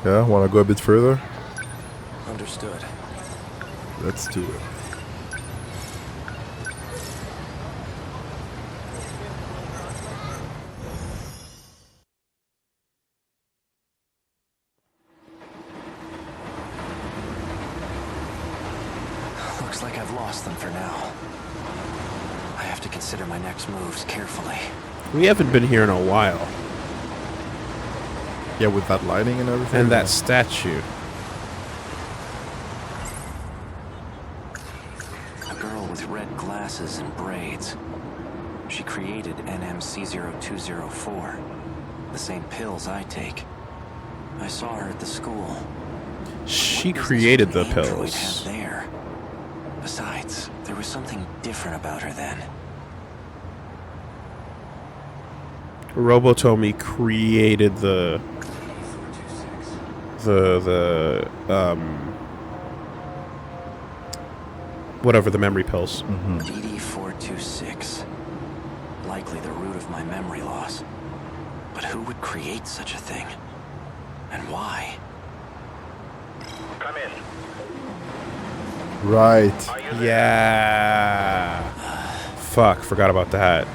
Yeah, want to go a bit further? Understood. Let's do it. Looks like I've lost them for now. I have to consider my next moves carefully. We haven't been here in a while. Yeah, with that lighting and everything. And that statue. A girl with red glasses and braids. She created NMC0204. The same pills I take. I saw her at the school. She created the Android pills. have there. Besides, there was something different about her then. Robotomi created the whatever the memory pills. DD426. Likely the root of my memory loss. But who would create such a thing? And why? Come in. Right. Yeah. Fuck, forgot about that.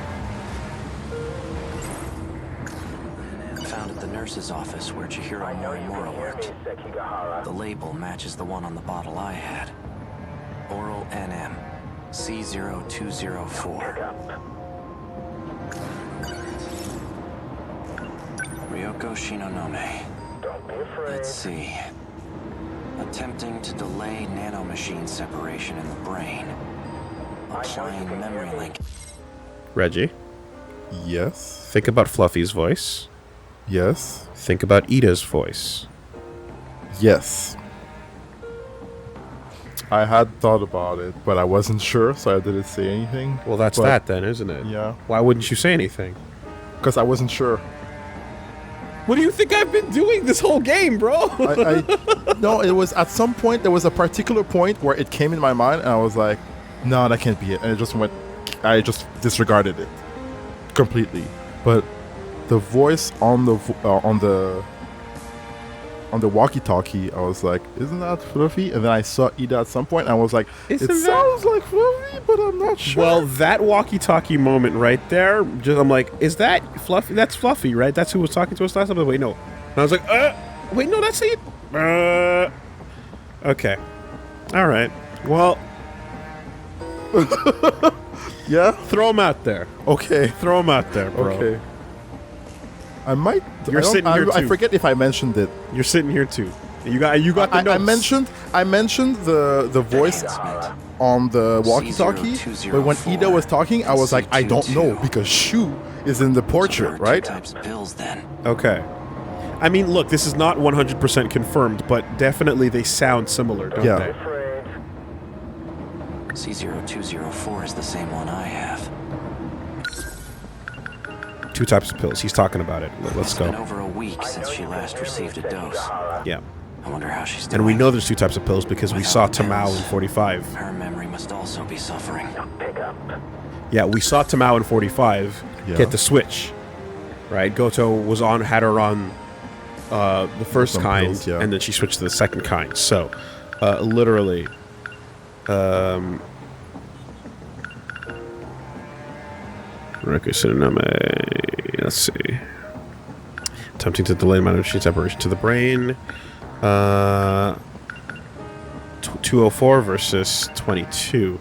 Found at the nurse's office where Chihiro Morimura worked. The label matches the one on the bottle I had. Oral NM C0204. Ryoko Shinonome. Don't be afraid. Let's see. Attempting to delay nanomachine separation in the brain. Applying memory link. Reggie, Yes. think about Fluffy's voice. Yes. Think about Ida's voice. Yes. I had thought about it, but I wasn't sure, so I didn't say anything. Well, that's But- that then, isn't it? Yeah. Why wouldn't you say anything? Because I wasn't sure. What do you think I've been doing this whole game, bro? No, it was at some point, there was a particular point where it came in my mind, and I was like, no, that can't be it. And it just went, I just disregarded it completely. But the voice on the walkie-talkie, I was like, isn't that Fluffy? And then I saw Ida at some point, and I was like, Isn't it that- sounds like Fluffy, but I'm not sure. Well, that walkie-talkie moment right there, just, I'm like, is that Fluffy? That's Fluffy, right? That's who was talking to us last time? Wait, no. And I was like, wait, no, that's it. Okay. All right. Well, yeah? throw him out there. Okay. Throw him out there, bro. Okay. I might. You're sitting here I too. forget if I mentioned it. You're sitting here too. You got the notes. I mentioned the voice on the walkie-talkie, but when Ida was talking, I was like, I don't know, because Shu is in the portrait, right? Types of pills then. Okay. I mean, look, this is not 100% confirmed, but definitely they sound similar, don't Yeah. they? Afraid. C0204 is the same one I have. Two types of pills. He's talking about it. Let's It's been go. over a week since she last received a dose. Yeah. I wonder how she's doing. And we know there's two types of pills because we saw Tamao in 45. Her memory must also be suffering. Pick up. Yeah, we saw Tamao in 45 Yeah. get the switch. Right? Goto was on, had her on the first Some kind, pills, yeah. and then she switched to the second kind. So, literally, let's see. Attempting to delay machine separation to the brain. 204 versus 22.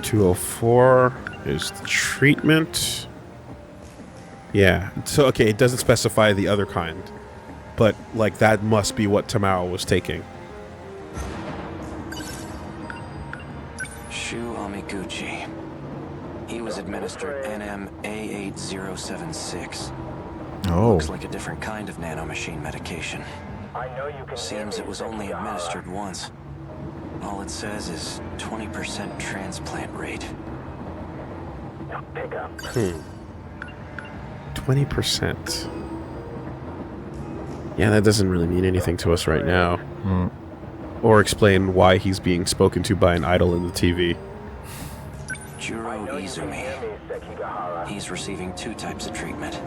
204 is the treatment. Yeah. So, okay, it doesn't specify the other kind. But, like, that must be what Tamao was taking. Shu Amiguchi. He was administered NM-A8076. Oh. Looks like a different kind of nanomachine medication. I know you can. Seems it was only administered once. All it says is 20% transplant rate. Pick up. 20%. Yeah, that doesn't really mean anything to us right now. Or explain why he's being spoken to by an idol in the TV. Juro Izumi. Sekigahara. He's receiving two types of treatment.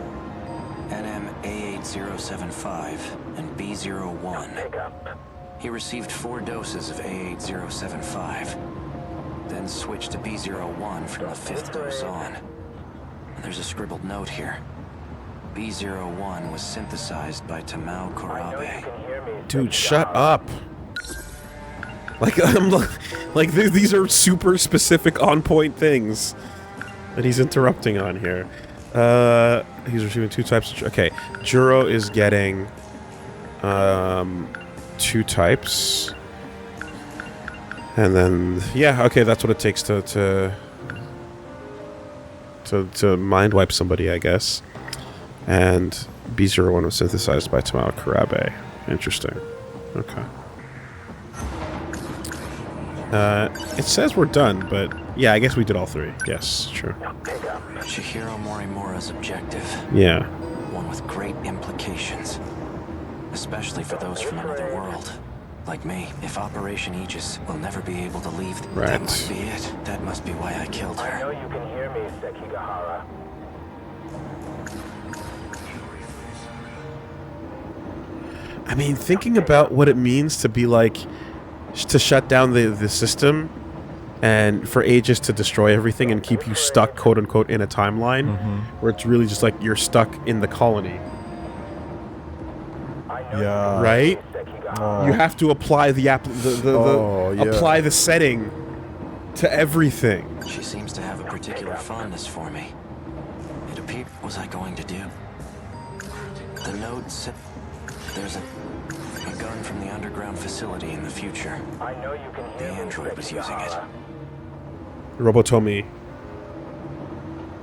NM-A8076 A8075 and B01. Pick up. He received 4 doses of A8075, then switched to B01 from the 5th dose on. There's a scribbled note here. B01 was synthesized by Tamao I know you Korabe. can hear me. Dude, shut up. Like these are super specific, on point things that he's interrupting on here. He's receiving 2 types of. Okay, Juro is getting 2 types, and then yeah, okay, that's what it takes to mind wipe somebody, I guess. And B01 was synthesized by Tamao Korabe. Interesting. Okay. It says we're done, but yeah, I guess we did all 3. Yes, true. Pick up. Chihiro Morimura's objective. Yeah. One with great implications. Especially for those from another world. Like me. If Operation Aegis will never be able to leave, Right. that must be it. That must be why I killed I know her. you can hear me, Sekigahara. I mean, thinking about what it means to be like, to shut down the system, and for Aegis to destroy everything and keep you stuck, quote unquote, in a timeline, where it's really just like you're stuck in the colony, I know Yeah. right? Sekigahara. You have to apply the Oh, yeah. apply the setting to everything. She seems to have a particular fondness for me. It appeared. What was I going to do? The note said there's a gun from the underground facility in the future. I know you can The hear me, android was using it. Sekigahara. Robotomi.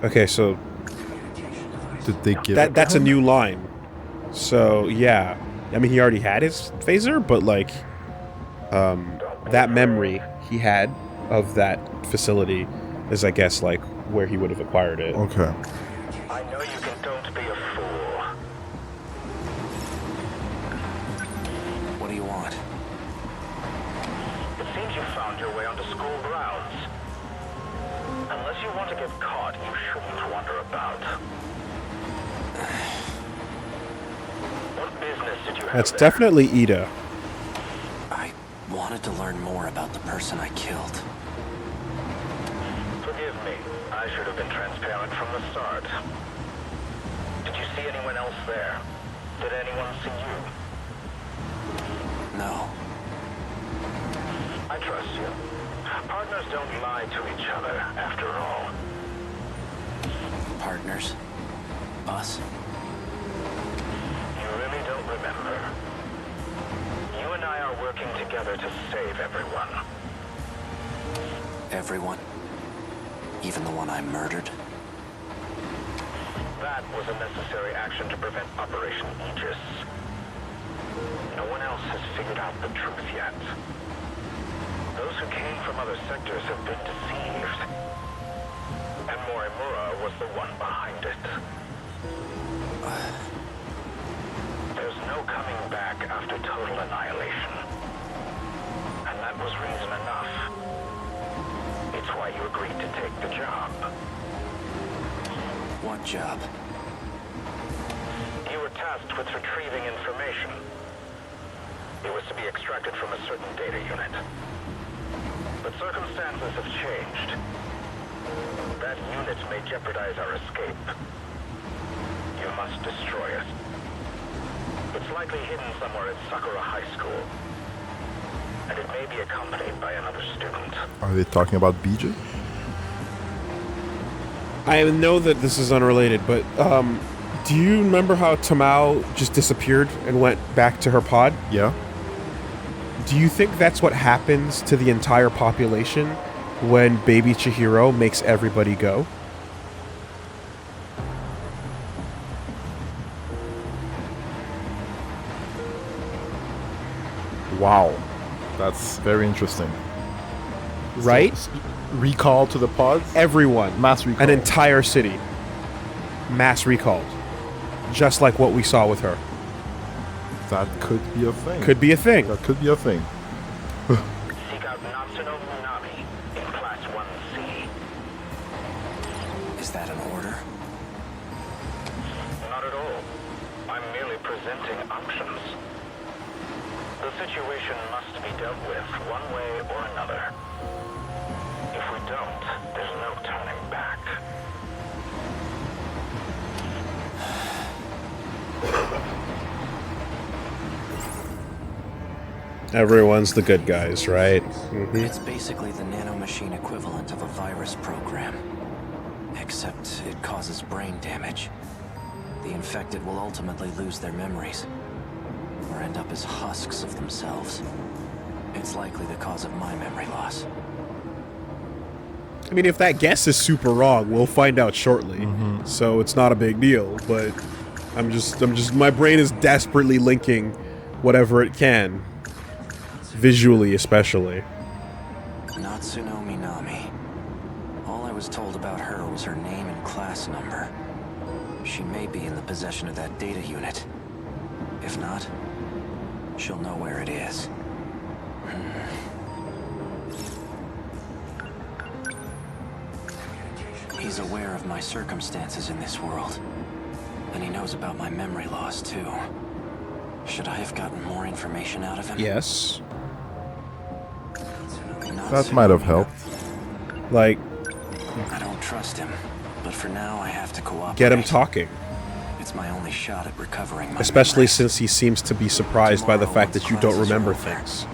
Okay, so Did they give it that's to a him? new line. So yeah, I mean he already had his phaser, but like that memory he had of that facility is, I guess, like where he would have acquired it. Okay. I know you can. Don't be a fool. What do you want? It seems you found your way onto school grounds. Unless you want to get caught, you shouldn't wander about. What business did you have That's there? definitely Ida. I wanted to learn more about the person I killed. Forgive me. I should have been transparent from the start. Did you see anyone else there? Did anyone see you? No. I trust you. Partners don't lie to each other, after all. Partners? Us? You really don't remember. You and I are working together to save everyone. Everyone? Even the one I murdered? That was a necessary action to prevent Operation Aegis. No one else has figured out the truth yet. Those who came from other sectors have been deceived. And Morimura was the one behind it. There's no coming back after total annihilation. And that was reason enough. It's why you agreed to take the job. What job? You were tasked with retrieving information. It was to be extracted from a certain data unit. But circumstances have changed. That unit may jeopardize our escape. You must destroy it. It's likely hidden somewhere at Sakura High School. And it may be accompanied by another student. Are they talking about BJ? I know that this is unrelated, but do you remember how Tamao just disappeared and went back to her pod? Yeah. Do you think that's what happens to the entire population when baby Chihiro makes everybody go? Wow. That's very interesting. Right? Recall to the pods? Everyone. Mass recall. An entire city. Mass recalled. Just like what we saw with her. That could be a thing. Could be a thing. That could be a thing. Seek out Natsuno Munami in Class 1C. Is that an order? Not at all. I'm merely presenting options. The situation must be dealt with one way or another. If we don't, there's no turning back. Everyone's the good guys, right? It's basically the nanomachine equivalent of a virus program. Except it causes brain damage. The infected will ultimately lose their memories, or end up as husks of themselves. It's likely the cause of my memory loss. I mean, if that guess is super wrong, we'll find out shortly. So it's not a big deal, but I'm just, my brain is desperately linking whatever it can. Visually, especially. Natsuno Minami. All I was told about her was her name and class number. She may be in the possession of that data unit. If not, she'll know where it is. He's aware of my circumstances in this world. And he knows about my memory loss, too. Should I have gotten more information out of him? Yes. That might have helped. Like, I don't trust him, but for now I have to cooperate. get him talking. It's my only shot at recovering my Especially memories. since he seems to be surprised by the Tomorrow, fact once that you don't classes are remember over, things.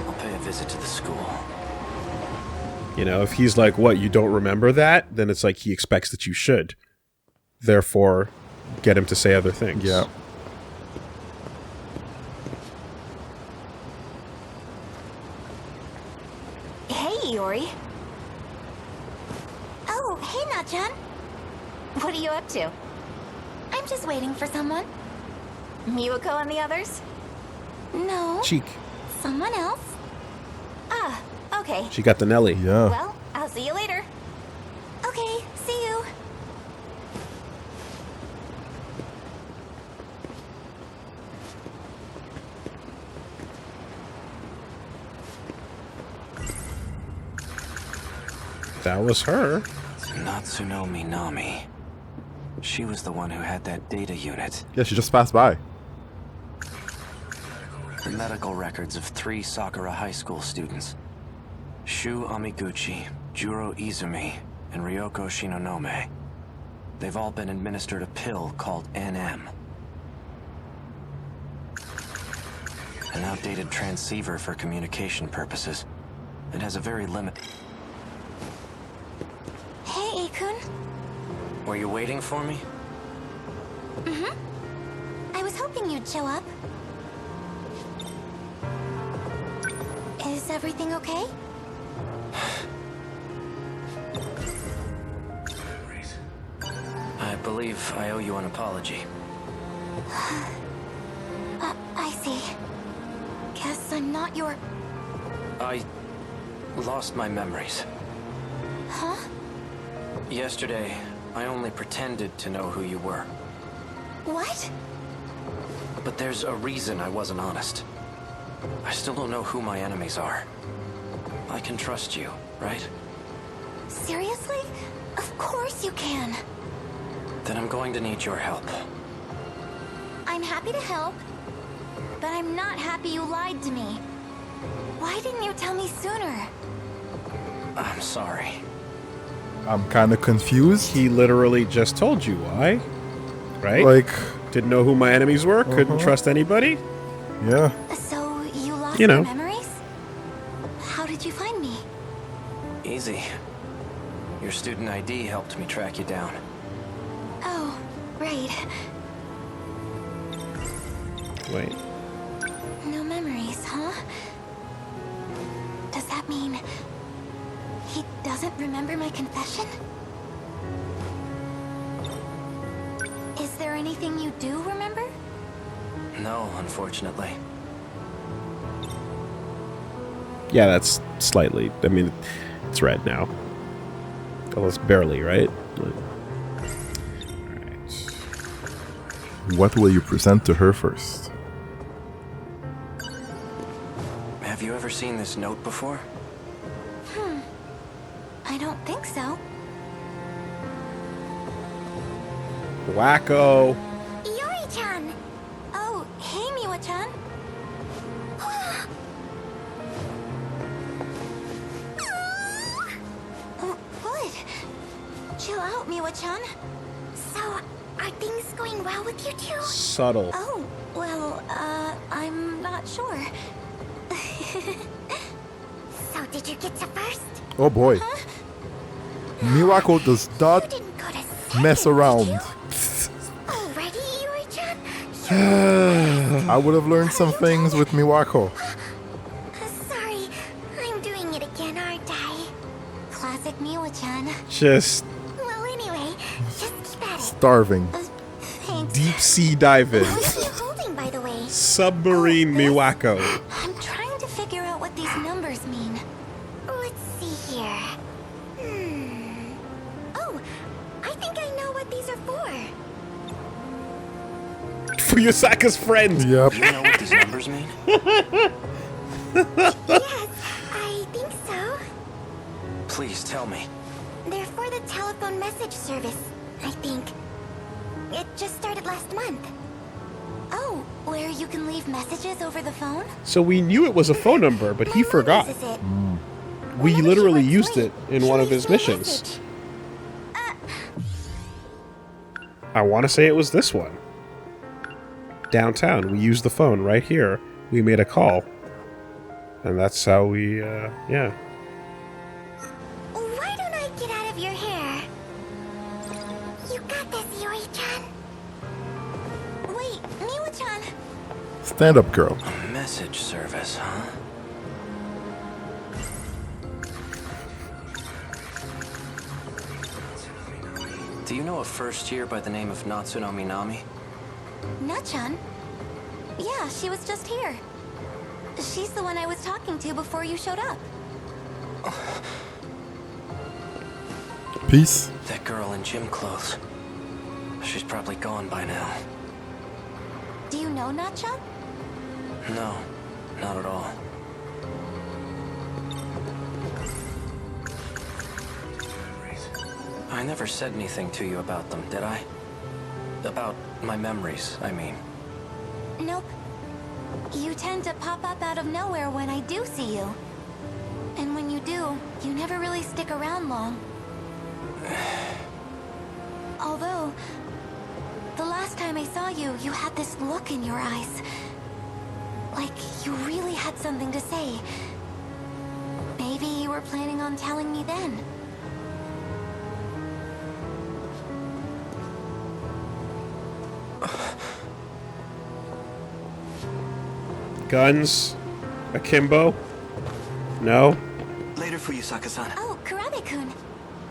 I'll pay a visit to the school. You know, if he's like, what, you don't remember that? Then it's like he expects that you should. Therefore, get him to say other things. Yeah. Hey, Iori. Oh, hey, Nachan. What are you up to? I'm just waiting for someone. Miwako and the others? No. Cheek. Someone else? Ah, okay. She got the Nelly. Yeah. Well, I'll see you later. Okay, see you. That was her. Natsuno Minami. She was the one who had that data unit. Yeah, she just passed by. The medical records of 3 Sakura High School students. Shu Amiguchi, Juro Izumi, and Ryoko Shinonome. They've all been administered a pill called NM. An outdated transceiver for communication purposes. It has a very limited... Hey, Akun. Were you waiting for me? I was hoping you'd show up. Is everything okay? I believe I owe you an apology. I see. Guess I'm not your... I lost my memories. Huh? Yesterday, I only pretended to know who you were. What? But there's a reason I wasn't honest. I still don't know who my enemies are. I can trust you, right? Seriously? Of course you can. Then I'm going to need your help. I'm happy to help, but I'm not happy you lied to me. Why didn't you tell me sooner? I'm sorry. I'm kind of confused. He literally just told you why. Right? Like, Didn't know who my enemies were, couldn't trust anybody. yeah. So you lost You know. your memories? How did you find me? Easy. Your student ID helped me track you down. Oh, right. Wait. No memories, huh? Does that mean he doesn't remember my confession? Is there anything you do remember? No, unfortunately. Yeah, that's slightly. I mean, it's red now. Almost barely, right? Alright. What will you present to her first? Have you ever seen this note before? I don't think so. Wacko. Iori-chan! Miwa-chan. So, are things going well with you two? Subtle. Oh, well, I'm not sure. So, did you get to first? Oh boy. Huh? Miwako does You not didn't go to mess second, around. did you? Already, Yuri-chan? I would have learned some things with Miwako. Sorry, I'm doing it again, aren't I? Classic Miwa-chan. Just Well, anyway, just keep at it. Starving. Thanks. deep sea diving. What are you holding, by the way? Submarine Miwako. I'm trying to figure out what these numbers mean. Let's see here. Oh, I think I know what these are for. For Yosaka's friend. Yep. You know what these numbers mean? Yes, I think so. Please tell me. They're for the telephone message service, I think. It just started last month. Oh, where you can leave messages over the phone? So we knew it was a phone number, but he My mom forgot. uses it. We Whenever she literally works used late, it in she one of leaves his me a missions. message. I want to say it was this one. Downtown. We used the phone right here. We made a call. And that's how we, yeah. Why don't I get out of your hair? You got this, Yuri-chan. Wait, Miwa-chan. Stand up, girl. A message service, huh? Do you know a first year by the name of Natsuno Minami? Na-chan? Yeah, she was just here. She's the one I was talking to before you showed up. Peace. That girl in gym clothes. She's probably gone by now. Do you know Na-chan? No, not at all. I never said anything to you about them, did I? About my memories, I mean. Nope. You tend to pop up out of nowhere when I do see you. And when you do, you never really stick around long. Although, the last time I saw you, you had this look in your eyes. Like you really had something to say. Maybe you were planning on telling me then. Guns? Akimbo? No? Later for you, Saka-san. Oh, Karabe-kun.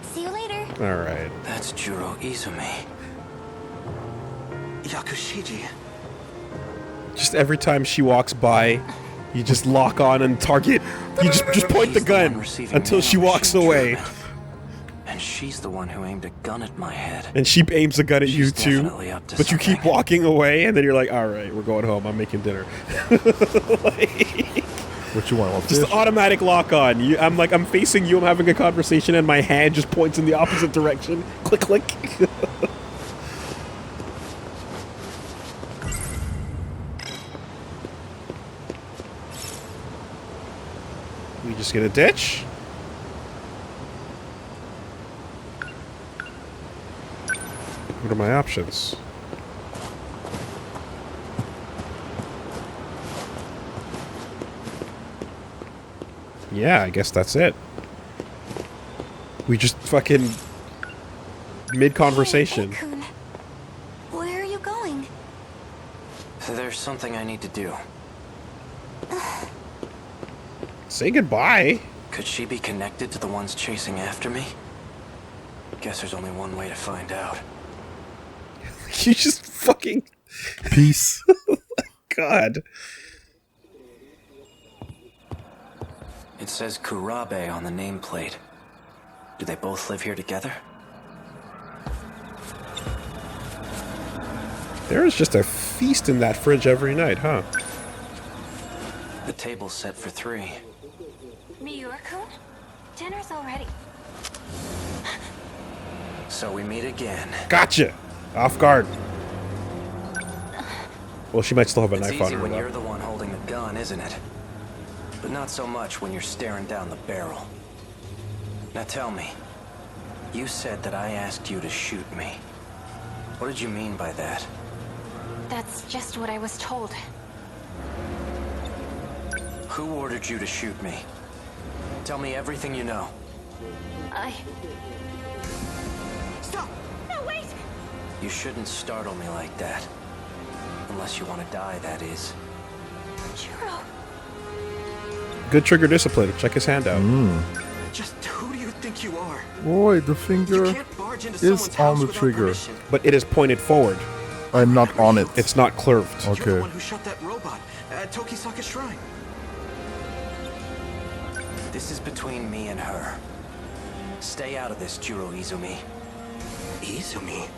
See you later. Alright. That's Juro Izumi. Yakushiji. Just every time she walks by, you just lock on and target. You just point the He's one gun receiving until she walks nanomachine away. treatment. And she's the one who aimed a gun at my head. And she aims a gun at you She's too. definitely up to But you keep something. walking away, and then you're like, alright, we're going home. I'm making dinner. What you want? Just Fish? automatic lock on. I'm facing you, I'm having a conversation, and my hand just points in the opposite direction. Click, click. We just get a ditch. What are my options? Yeah, I guess that's it. We just fucking mid-conversation. Hey, Kun. Where are you going? There's something I need to do. Say goodbye. Could she be connected to the ones chasing after me? Guess there's only one way to find out. You just fucking... Peace. God. It says Kurabe on the nameplate. Do they both live here together? There is just a feast in that fridge every night, huh? The table's set for 3. Miura-kun? Dinner's already. So we meet again. Gotcha! Off guard. Well, she might still have a It's knife on easy her, when you're though. the one holding the gun, isn't it? But not so much when you're staring down the barrel. Now tell me, You said that I asked you to shoot me. What did you mean by that? That's just what I was told. Who ordered you to shoot me? Tell me everything you know. Stop! No, wait! You shouldn't startle me like that. Unless you want to die, that is. Juro. Good trigger discipline. Check his hand out. Just who do you think you are? Boy, the You finger can't barge into is someone's on house the without trigger. permission. But it is pointed forward. I'm not on it. It's not curved. You're the Okay. one who shot that robot at Tokisaka Shrine. This is between me and her. Stay out of this, Juro Izumi. Izumi?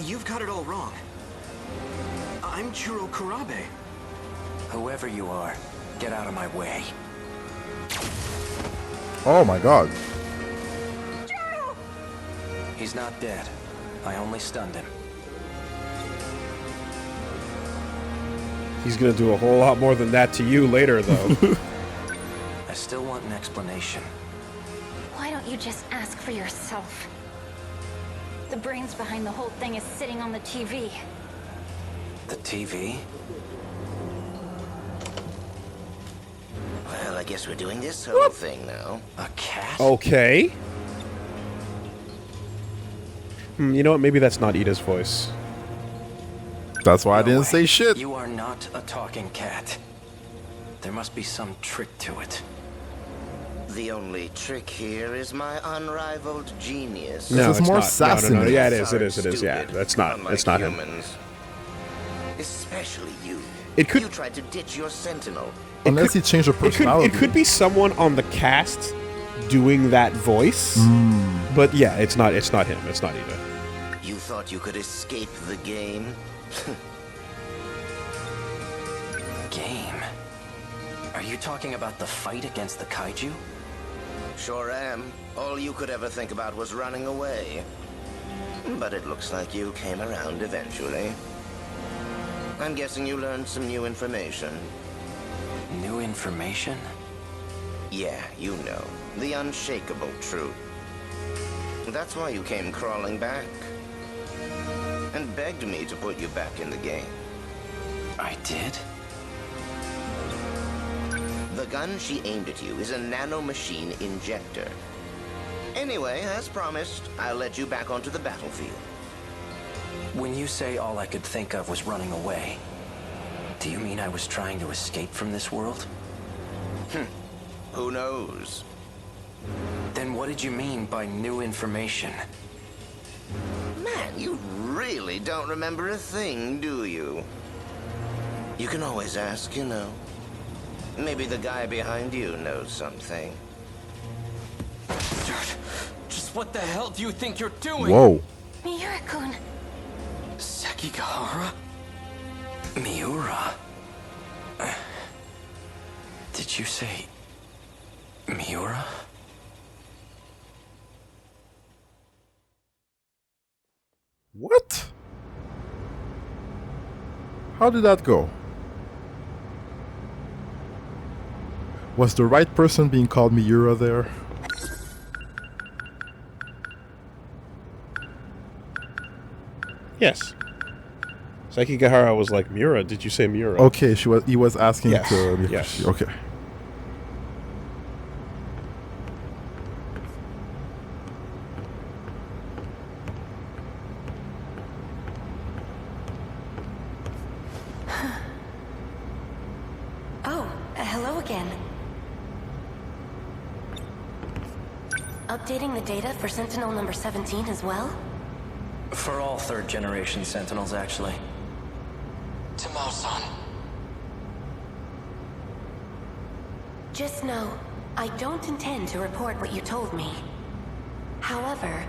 You've got it all wrong. I'm Juro Kurabe. Whoever you are, get out of my way. Oh my god. He's not dead. I only stunned him. He's gonna do a whole lot more than that to you later, though. I still want an explanation. Why don't you just ask for yourself? The brains behind the whole thing is sitting on the TV. The TV? Well, I guess we're doing this whole thing now. A cat? Okay. You know what? Maybe that's not Ida's voice. That's why I No didn't way. say shit. You are not a talking cat. There must be some trick to it. The only trick here is my unrivaled genius. No, is it's more not. sassy. No. Yeah, it is. Sorry, It is. Yeah, stupid, that's not. unlike It's not him. humans. Especially you. It could- You tried to ditch your sentinel. Unless he changed the personality. It could be someone on the cast doing that voice. But yeah, it's not. It's not him. It's not Ida. You thought you could escape the game? Game? Are you talking about the fight against the kaiju? Sure am. All you could ever think about was running away. But it looks like you came around eventually. I'm guessing you learned some new information. New information? Yeah, you know. The unshakable truth. That's why you came crawling back. And begged me to put you back in the game. I did? The gun she aimed at you is a nanomachine injector. Anyway, as promised, I'll let you back onto the battlefield. When you say all I could think of was running away, do you mean I was trying to escape from this world? Who knows? Then what did you mean by new information? Man, you really don't remember a thing, do you? You can always ask, you know. Maybe the guy behind you knows something. Just what the hell do you think you're doing? Whoa. Miura-kun. Sekigahara? Miura? Did you say Miura? What? How did that go? Was the right person being called Miura there? Yes. Sekigahara was like, Miura, did you say Miura? Okay, he was asking Yes, to yes. Okay. Oh, hello again. Updating the data for Sentinel number 17 as well? For all third-generation Sentinels, actually. Tamao-san. Just know, I don't intend to report what you told me. However,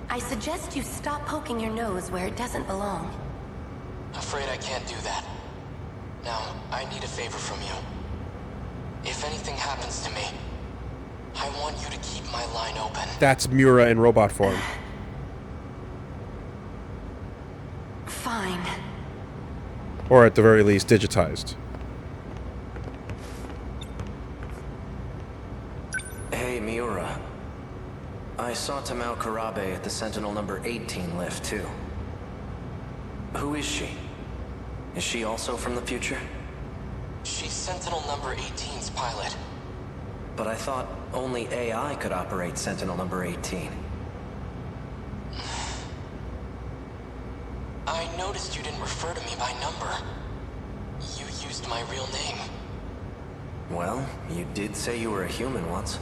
I suggest you stop poking your nose where it doesn't belong. Afraid I can't do that. Now, I need a favor from you. If anything happens to me, I want you to keep my line open. That's Miura in robot form. Fine. Or at the very least, digitized. Hey, Miura. I saw Tamao Karabe at the Sentinel number 18 lift, too. Who is she? Is she also from the future? She's Sentinel number 18's pilot. But I thought only AI could operate Sentinel number 18. I noticed you didn't refer to me by number. You used my real name. Well, you did say you were a human once.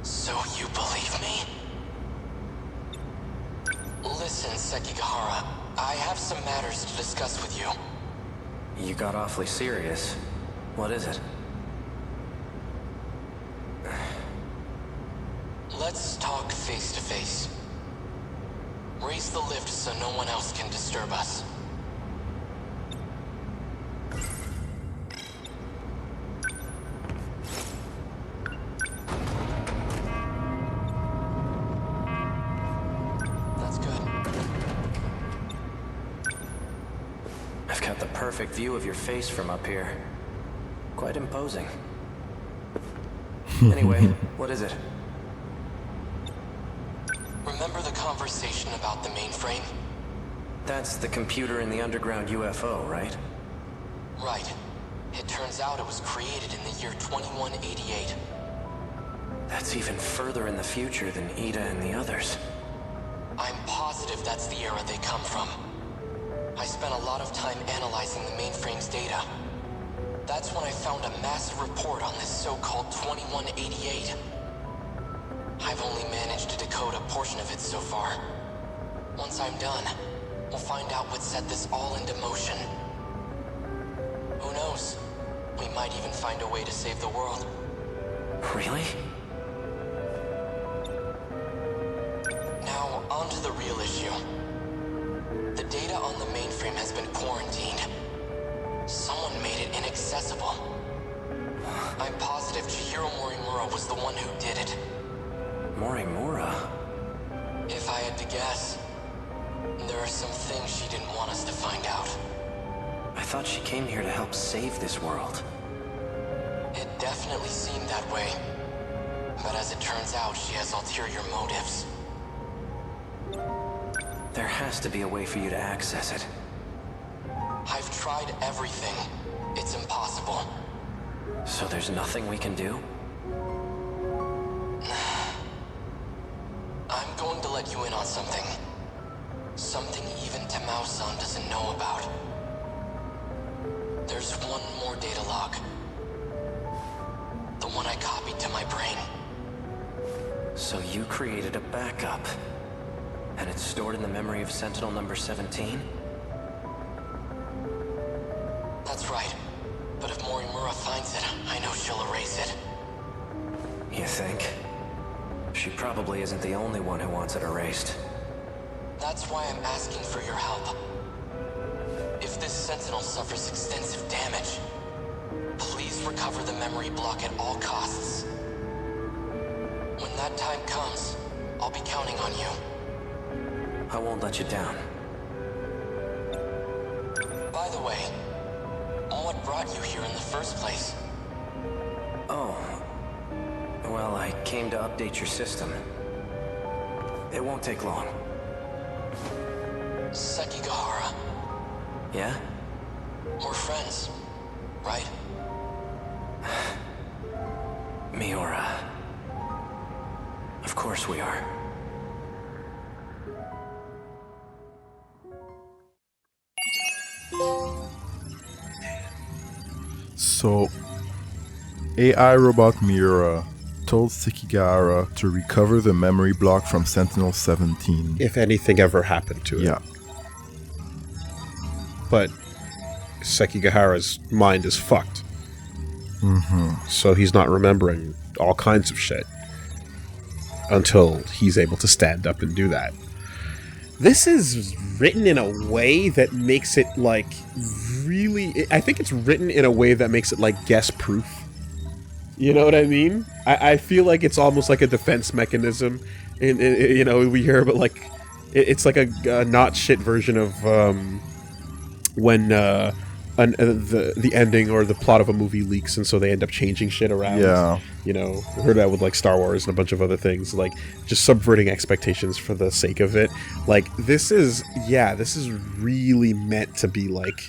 So you believe me? Listen, Sekigahara, I have some matters to discuss with you. You got awfully serious. What is it? Let's talk face to face. Raise the lift so no one else can disturb us. That's good. I've got the perfect view of your face from up here. Quite imposing. Anyway, what is it? Remember the conversation about the mainframe? That's the computer in the underground UFO, right? Right. It turns out it was created in the year 2188. That's even further in the future than Ida and the others. I'm positive that's the era they come from. I spent a lot of time analyzing the mainframe's data. That's when I found a massive report on this so-called 2188. I've only managed to decode a portion of it so far. Once I'm done, we'll find out what set this all into motion. Who knows? We might even find a way to save the world. Really? Now, on to the real issue. The data on the mainframe has been quarantined. Someone made it inaccessible. I'm positive Chihiro Morimura was the one who did it. Morimura? If I had to guess, there are some things she didn't want us to find out. I thought she came here to help save this world. It definitely seemed that way. But as it turns out, she has ulterior motives. There has to be a way for you to access it. I've tried everything. It's impossible. So there's nothing we can do? I'm going to let you in on something. Something even Tamao-san doesn't know about. There's one more data log. The one I copied to my brain. So you created a backup. And it's stored in the memory of Sentinel number 17? That's right. But if Morimura finds it, I know she'll erase it. You think? She probably isn't the only one who wants it erased. That's why I'm asking for your help. If this Sentinel suffers extensive damage, please recover the memory block at all costs. When that time comes, I'll be counting on you. I won't let you down. By the way, what brought you here in the first place? Oh. Well, I came to update your system. It won't take long. Sekigahara. Yeah? We're friends, right? Miura. Of course we are. So, AI robot Miura told Sekigahara to recover the memory block from Sentinel 17. If anything ever happened to it. Yeah. But Sekigahara's mind is fucked. So he's not remembering all kinds of shit until he's able to stand up and do that. This is written in a way that makes it like really... I think it's written in a way that makes it like guess proof. You know what I mean? I feel like it's almost like a defense mechanism. You know, we hear about like... It's like a not shit version of when the ending or the plot of a movie leaks, and so they end up changing shit around. Yeah. You know, we heard that with like Star Wars and a bunch of other things, like just subverting expectations for the sake of it. Like this is really meant to be like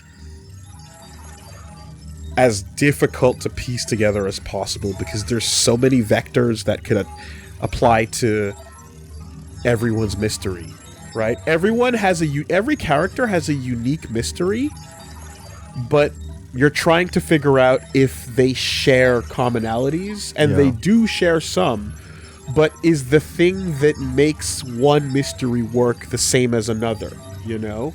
as difficult to piece together as possible, because there's so many vectors that could apply to everyone's mystery, right? Every character has a unique mystery, but you're trying to figure out if they share commonalities, and they do share some, but is the thing that makes one mystery work the same as another, you know?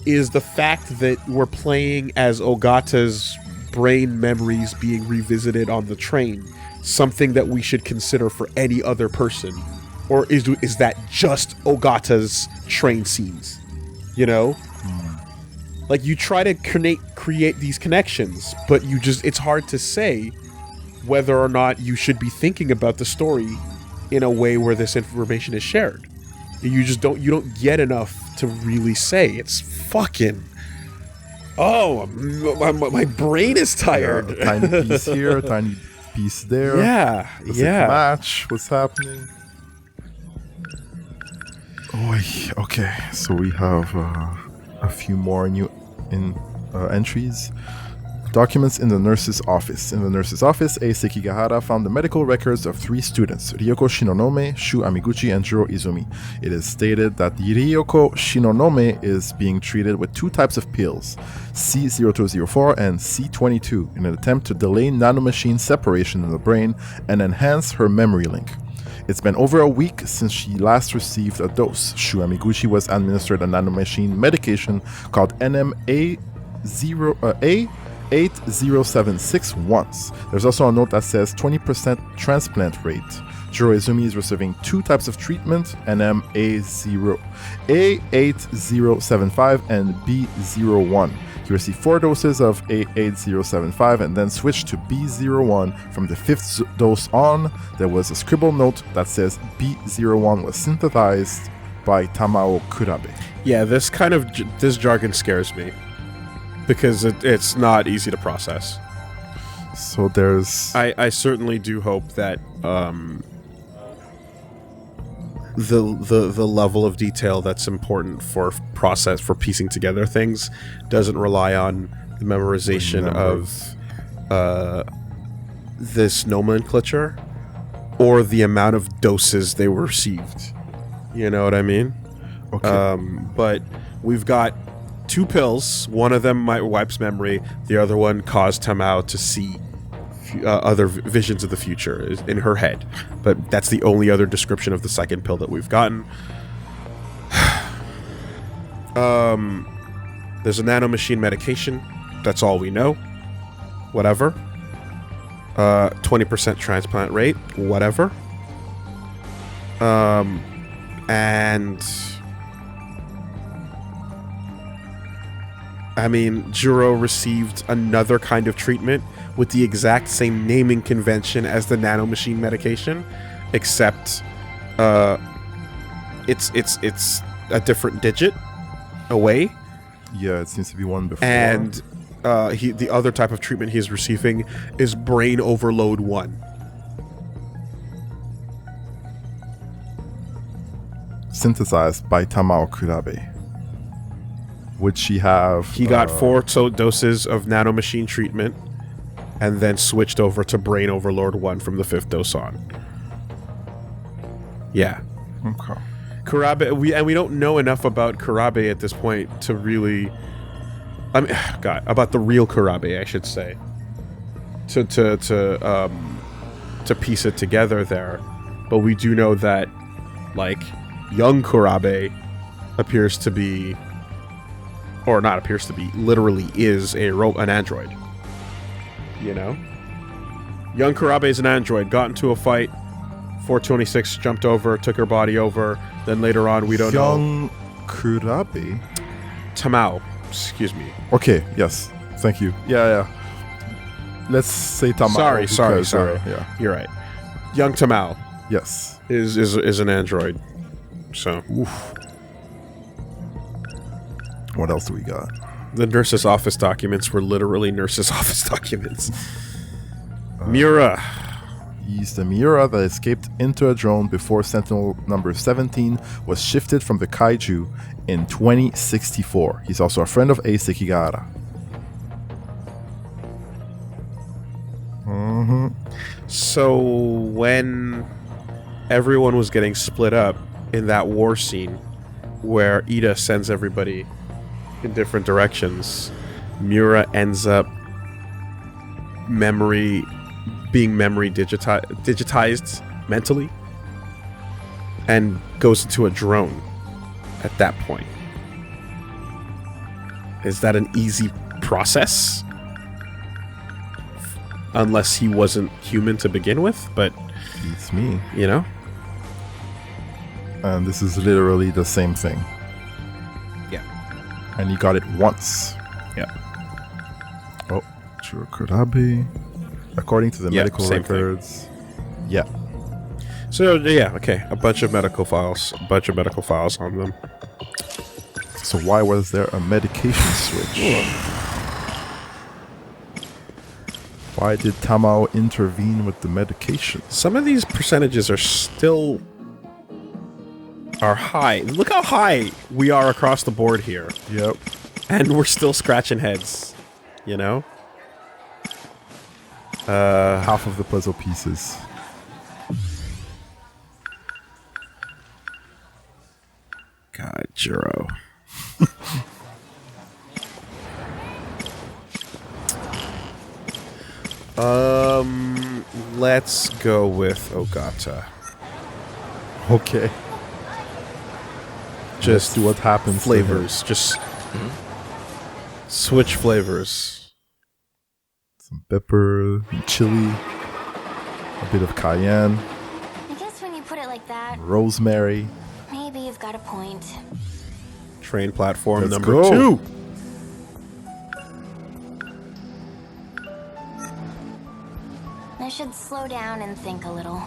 Is the fact that we're playing as Ogata's brain memories being revisited on the train something that we should consider for any other person? Or is that just Ogata's train scenes? You know? Like, you try to create these connections, but it's hard to say whether or not you should be thinking about the story in a way where this information is shared. You don't get enough to really say. It's fucking... Oh, my brain is tired. Yeah, a tiny piece here, a tiny piece there. Yeah, Does it match what's happening? Oh, okay. So we have a few more new entries. Documents in the nurse's office. In the nurse's office, A. Sekigahara found the medical records of 3 students, Ryoko Shinonome, Shu Amiguchi, and Jiro Izumi. It is stated that Ryoko Shinonome is being treated with 2 types of pills, C0204 and C22, in an attempt to delay nanomachine separation in the brain and enhance her memory link. It's been over a week since she last received a dose. Shu Amiguchi was administered a nanomachine medication called NM8076 once. There's also a note that says 20% transplant rate. Jiro Izumi is receiving 2 types of treatment, A8075 and B01. He received 4 doses of A8075 and then switched to B01 from the 5th dose on. There was a scribbled note that says B01 was synthesized by Tamao Kurabe. Yeah, this jargon scares me, because it's not easy to process. So there's... I certainly do hope that the level of detail that's important for piecing together things doesn't rely on the memorization of this nomenclature or the amount of doses they received. You know what I mean? Okay. But we've got 2 pills. One of them wipes memory. The other one caused Tamao to see other visions of the future in her head. But that's the only other description of the second pill that we've gotten. There's a nanomachine medication. That's all we know. Whatever. 20% transplant rate. Whatever. And... I mean, Jiro received another kind of treatment with the exact same naming convention as the nanomachine medication, except it's a different digit away. Yeah, it seems to be one before. And the other type of treatment he is receiving is brain overload 1. Synthesized by Tamao Kurabe. Would she have... He got 4 doses of nanomachine treatment and then switched over to brain overload 1 from the 5th dose on. Yeah. Okay. Kurabe, we don't know enough about Kurabe at this point to really... about the real Kurabe, I should say. To piece it together there. But we do know that, like, young Kurabe appears to be... Or not appears to be, literally is an android. You know? Young Kurabe is an android, got into a fight, 426 jumped over, took her body over, then later on, we don't know. Young Kurabe? Tamao, excuse me. Okay, yes. Thank you. Yeah. Let's say Tamao. Sorry. Yeah. You're right. Young Tamao. Yes. Is an android. So. Oof. What else do we got? The nurse's office documents were literally nurse's office documents. Miura. He's the Miura that escaped into a drone before Sentinel number 17 was shifted from the Kaiju in 2064. He's also a friend of A. Sekigahara. So when everyone was getting split up in that war scene where Ida sends everybody in different directions, Miura ends up being memory digitized mentally and goes into a drone at that point. Is that an easy process? Unless he wasn't human to begin with, but It's me. you know? And this is literally the same thing. Yeah. And he got it once. Yeah. Oh, Churukurabe. According to the Yeah, medical same thing. records. Yeah. So yeah, okay. A bunch of medical files on them. So why was there a medication switch? Why did Tamao intervene with the medication? Some of these percentages are high. Look how high we are across the board here. Yep. And we're still scratching heads. You know? Half of the puzzle pieces. God, Juro. Let's go with Ogata. Okay. Just see what happens. to him. flavors. Just switch flavors. Some pepper, chili, a bit of cayenne, I guess when you put it like that, rosemary. maybe you've got a point. Train platform Let's number go. 2. I should slow down and think a little.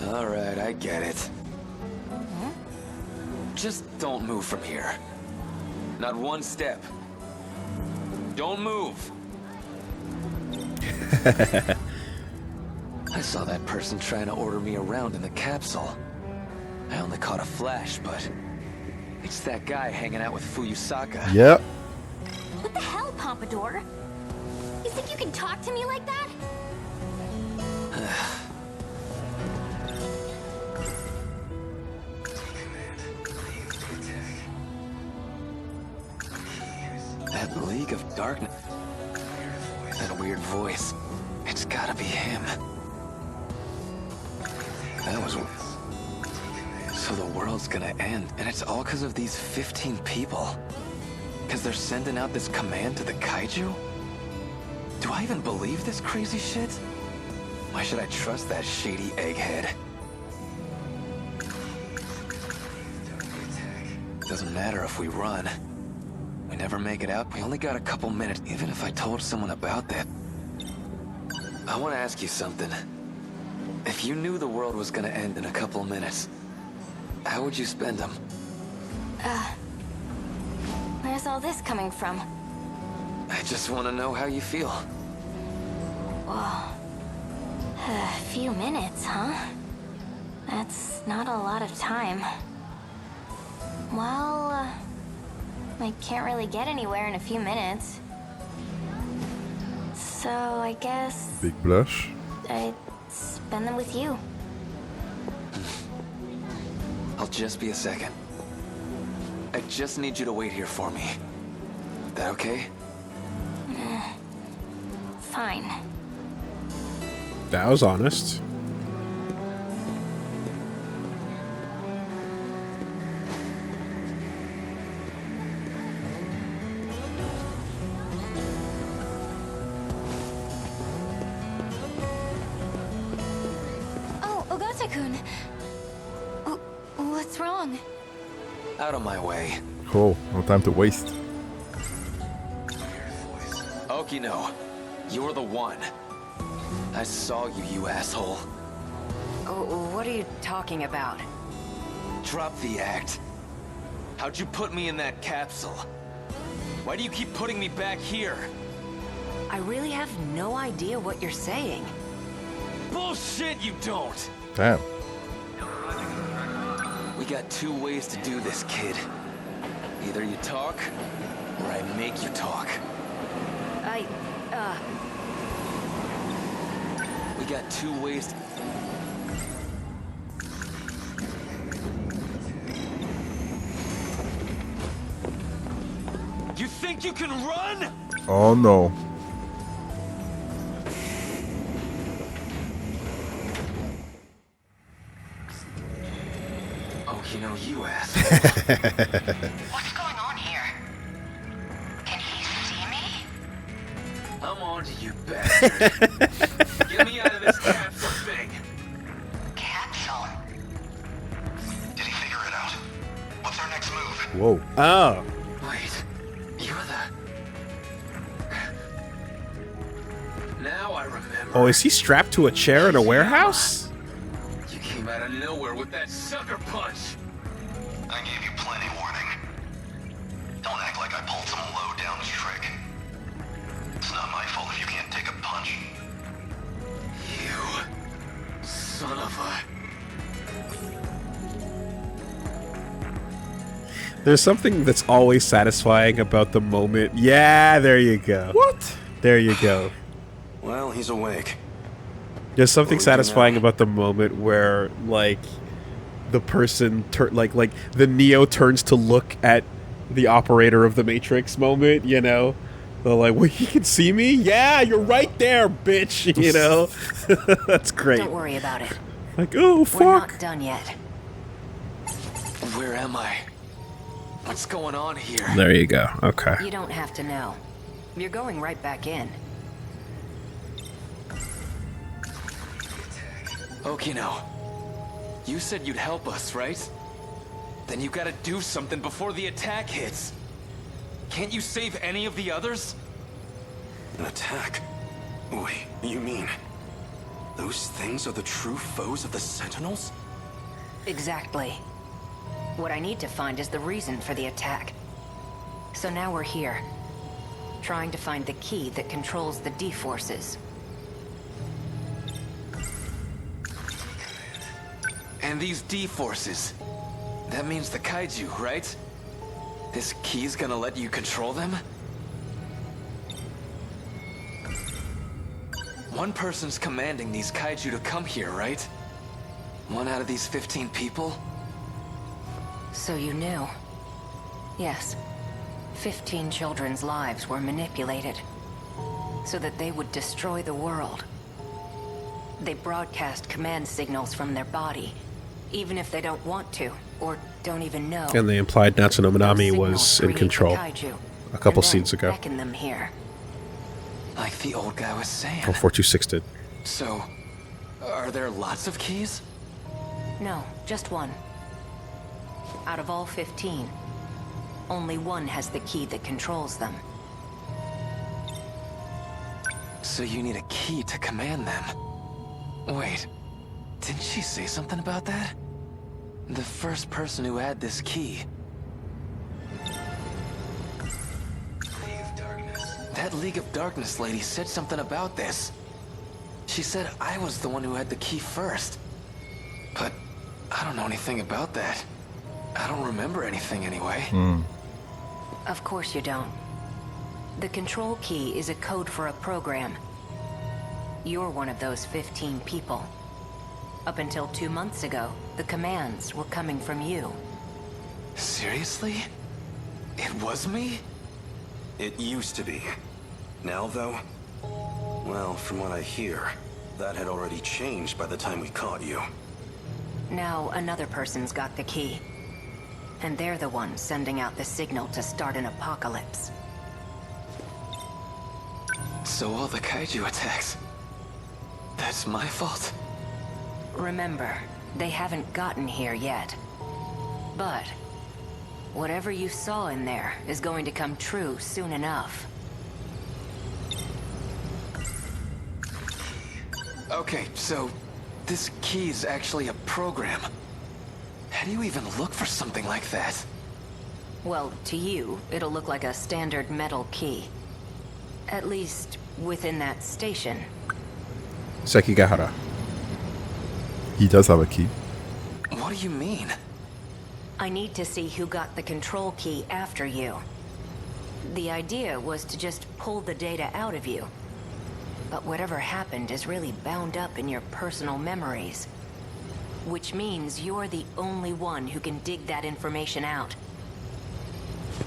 Alright, I get it. Just don't move from here. Not one step. Don't move. I saw that person trying to order me around in the capsule. I only caught a flash, but it's that guy hanging out with Fuyusaka. Yep. What the hell, Pompadour? You think you can talk to me like that? That League of Darkness. That weird voice. It's gotta be him. That was... So the world's gonna end, and it's all because of these 15 people? Because they're sending out this command to the Kaiju? Do I even believe this crazy shit? Why should I trust that shady egghead? Doesn't matter if we run. We never make it out. We only got a couple minutes, even if I told someone about that. I want to ask you something. If you knew the world was gonna end in a couple minutes, how would you spend them? Where's all this coming from? I just want to know how you feel. Whoa. A few minutes, huh? That's not a lot of time. Well, I can't really get anywhere in a few minutes. So I guess Big blush. I'd spend them with you. I'll just be a second. I just need you to wait here for me. That okay? Fine. That was honest. Oh, Ogata-kun. What's wrong? Out of my way. Cool. No time to waste. Okino, you're the one. I saw you, you asshole. Oh, what are you talking about? Drop the act. How'd you put me in that capsule? Why do you keep putting me back here? I really have no idea what you're saying. Bullshit, you don't! Damn. We got 2 ways to do this, kid. Either you talk, or I make you talk. We got 2 ways to... You think you can run? Oh no. Oh, you know, you ass. What's going on here? Can he see me? I'm on to you, bastard. Get me out of this capsule thing. Capsule? Did he figure it out? What's our next move? Whoa. Oh. Wait, you're the... Now I remember. Oh, is he strapped to a chair in a warehouse? You came out of nowhere with that sucker punch. I gave you plenty warning. Don't act like I pulled some low-down trick. It's not my fault if you can't take a punch. You... son of a... There's something that's always satisfying about the moment. Yeah, there you go. What? There you go. Well, he's awake. There's something What do we do satisfying now? about the moment where, like, the person, like the Neo turns to look at the operator of the Matrix moment, you know? They're like, well, he can see me? Yeah, you're right there, bitch, you know? That's great. Don't worry about it. Like, oh, We're fuck. not done yet. Where am I? What's going on here? There you go. Okay. You don't have to know. You're going right back in. Okino, you said you'd help us, right? Then you gotta do something before the attack hits. Can't you save any of the others? An attack? Wait, you mean... those things are the true foes of the Sentinels? Exactly. What I need to find is the reason for the attack. So now we're here, trying to find the key that controls the D-forces. And these D-forces, that means the kaiju, right? This key's gonna let you control them? One person's commanding these kaiju to come here, right? One out of these 15 people? So you knew. Yes. 15 children's lives were manipulated, so that they would destroy the world. They broadcast command signals from their body, even if they don't want to, or don't even know. And they implied Natsuno Minami Those was signals in create control the kaiju, a couple and then scenes ago. beckon them here. Like the old guy was saying. Oh, 426 did. So, are there lots of keys? No, just one. Out of all 15, only one has the key that controls them. So you need a key to command them. Wait, didn't she say something about that? The first person who had this key. That League of Darkness lady said something about this. She said I was the one who had the key first. But I don't know anything about that. I don't remember anything anyway. Of course you don't. The control key is a code for a program. You're one of those 15 people. Up until 2 months ago, the commands were coming from you. Seriously? It was me? It used to be. Now, though? Well, from what I hear, that had already changed by the time we caught you. Now another person's got the key. And they're the ones sending out the signal to start an apocalypse. So all the kaiju attacks... that's my fault? Remember, they haven't gotten here yet. But whatever you saw in there is going to come true soon enough. Okay, so this key's actually a program. How do you even look for something like that? Well, to you, it'll look like a standard metal key. At least, within that station. Sekigahara. He does have a key. What do you mean? I need to see who got the control key after you. The idea was to just pull the data out of you. But whatever happened is really bound up in your personal memories. Which means you're the only one who can dig that information out.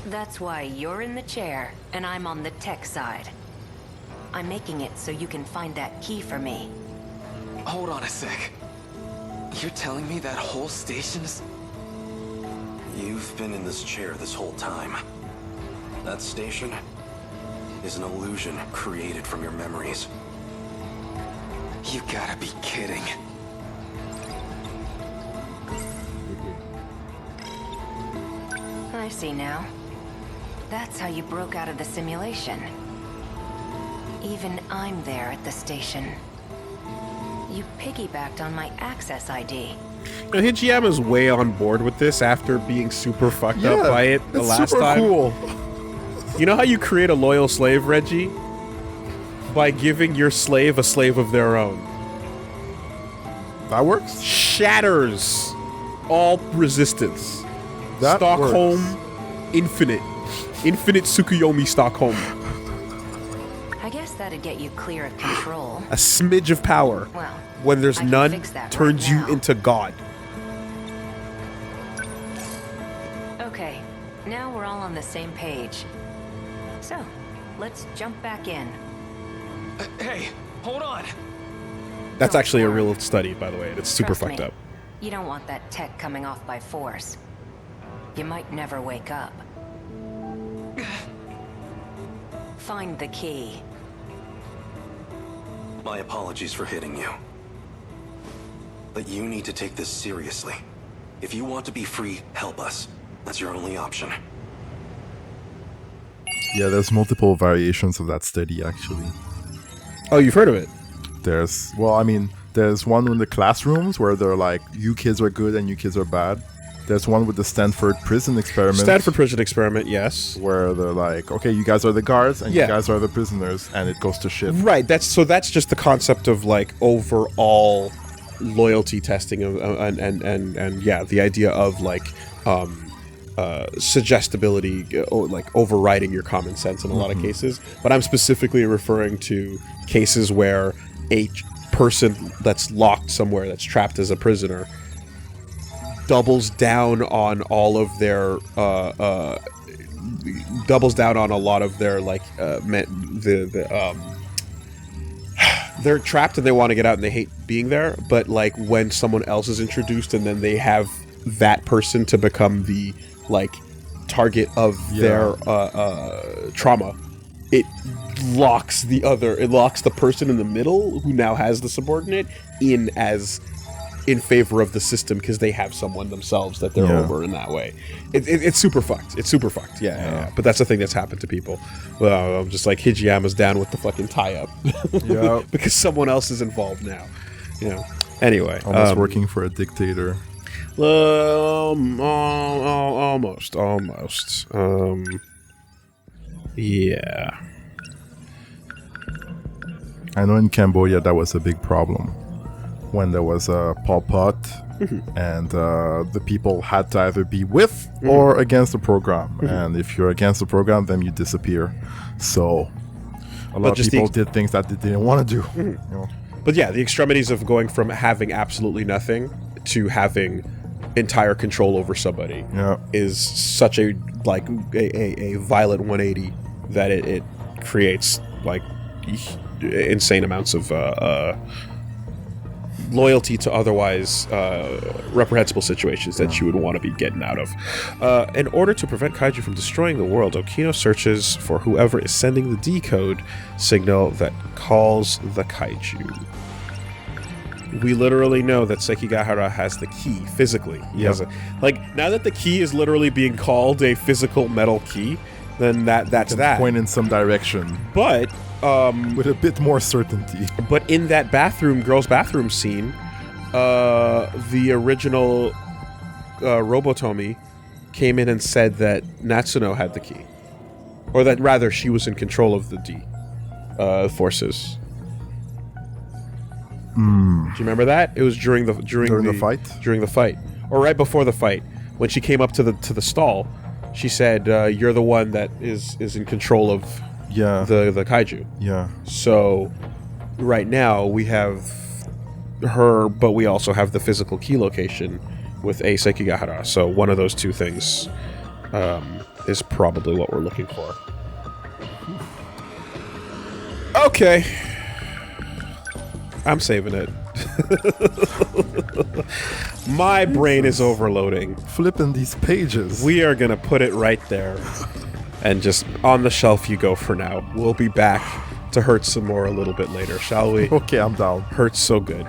That's why you're in the chair, and I'm on the tech side. I'm making it so you can find that key for me. Hold on a sec. You're telling me that whole station is... You've been in this chair this whole time. That station is an illusion created from your memories. You gotta be kidding. I see now. That's how you broke out of the simulation. Even I'm there at the station. You piggybacked on my access ID. Now, Hijiyama's way on board with this after being super fucked up by it the last super time. Cool. You know how you create a loyal slave, Reggie? By giving your slave a slave of their own. That works? Shatters all resistance. That Stockholm works. Infinite. Infinite Tsukuyomi Stockholm. I guess that'd get you clear of control. A smidge of power. Well, when there's I can none, fix that turns right you now. into God. Okay, now we're all on the same page. So, let's jump back in. Hey, hold on! That's actually a real study, by the way, and it's super Trust fucked me, up. You don't want that tech coming off by force. You might never wake up. Find the key. My apologies for hitting you. But you need to take this seriously. If you want to be free, help us. That's your only option. Yeah, there's multiple variations of that study, actually. Oh, you've heard of it? There's one in the classrooms where they're like, you kids are good and you kids are bad. There's one with the Stanford prison experiment. Stanford prison experiment, yes. Where they're like, okay, you guys are the guards and Yeah. you guys are the prisoners, and it goes to shit. Right, that's just the concept of like overall loyalty testing of, and yeah, the idea of like suggestibility, like overriding your common sense in a lot of cases. But I'm specifically referring to cases where a person that's locked somewhere, that's trapped as a prisoner, doubles down on all of their doubles down on a lot of their like they're trapped and they want to get out and they hate being there, but like when someone else is introduced and then they have that person to become the like target of their trauma, it locks the person in the middle who now has the subordinate in favor of the system because they have someone themselves that they're over in that way. It's super fucked. It's super fucked. Yeah. But that's the thing that's happened to people. Well, I'm just like, Hijiyama's down with the fucking tie-up. Yeah. Because someone else is involved now. You know. Anyway. Almost working for a dictator. Almost. Yeah. I know in Cambodia that was a big problem. When there was a Pol Pot, and the people had to either be with or against the program. And if you're against the program, then you disappear. So a lot of people did things that they didn't want to do. You know? But yeah, the extremities of going from having absolutely nothing to having entire control over somebody is such a like a violent 180 that it creates like insane amounts of loyalty to otherwise reprehensible situations that you would want to be getting out of. In order to prevent kaiju from destroying the world, Okino searches for whoever is sending the decode signal that calls the kaiju. We literally know that Sekigahara has the key physically. He has now that the key is literally being called a physical metal key, then that's that. Point in some direction. But with a bit more certainty. But in that girls' bathroom scene, the original Robotomi came in and said that Natsuno had the key. Or that rather she was in control of the D forces. Do you remember that? It was during the fight? During the fight. Or right before the fight. When she came up to the stall, she said, you're the one that is in control of the kaiju. Yeah. So right now we have her, but we also have the physical key location with a Sekigahara. So one of those two things is probably what we're looking for. Okay. I'm saving it. My brain is overloading. Flipping these pages. We are going to put it right there. And just on the shelf you go for now. We'll be back to hurt some more a little bit later, shall we? Okay, I'm down. Hurts so good.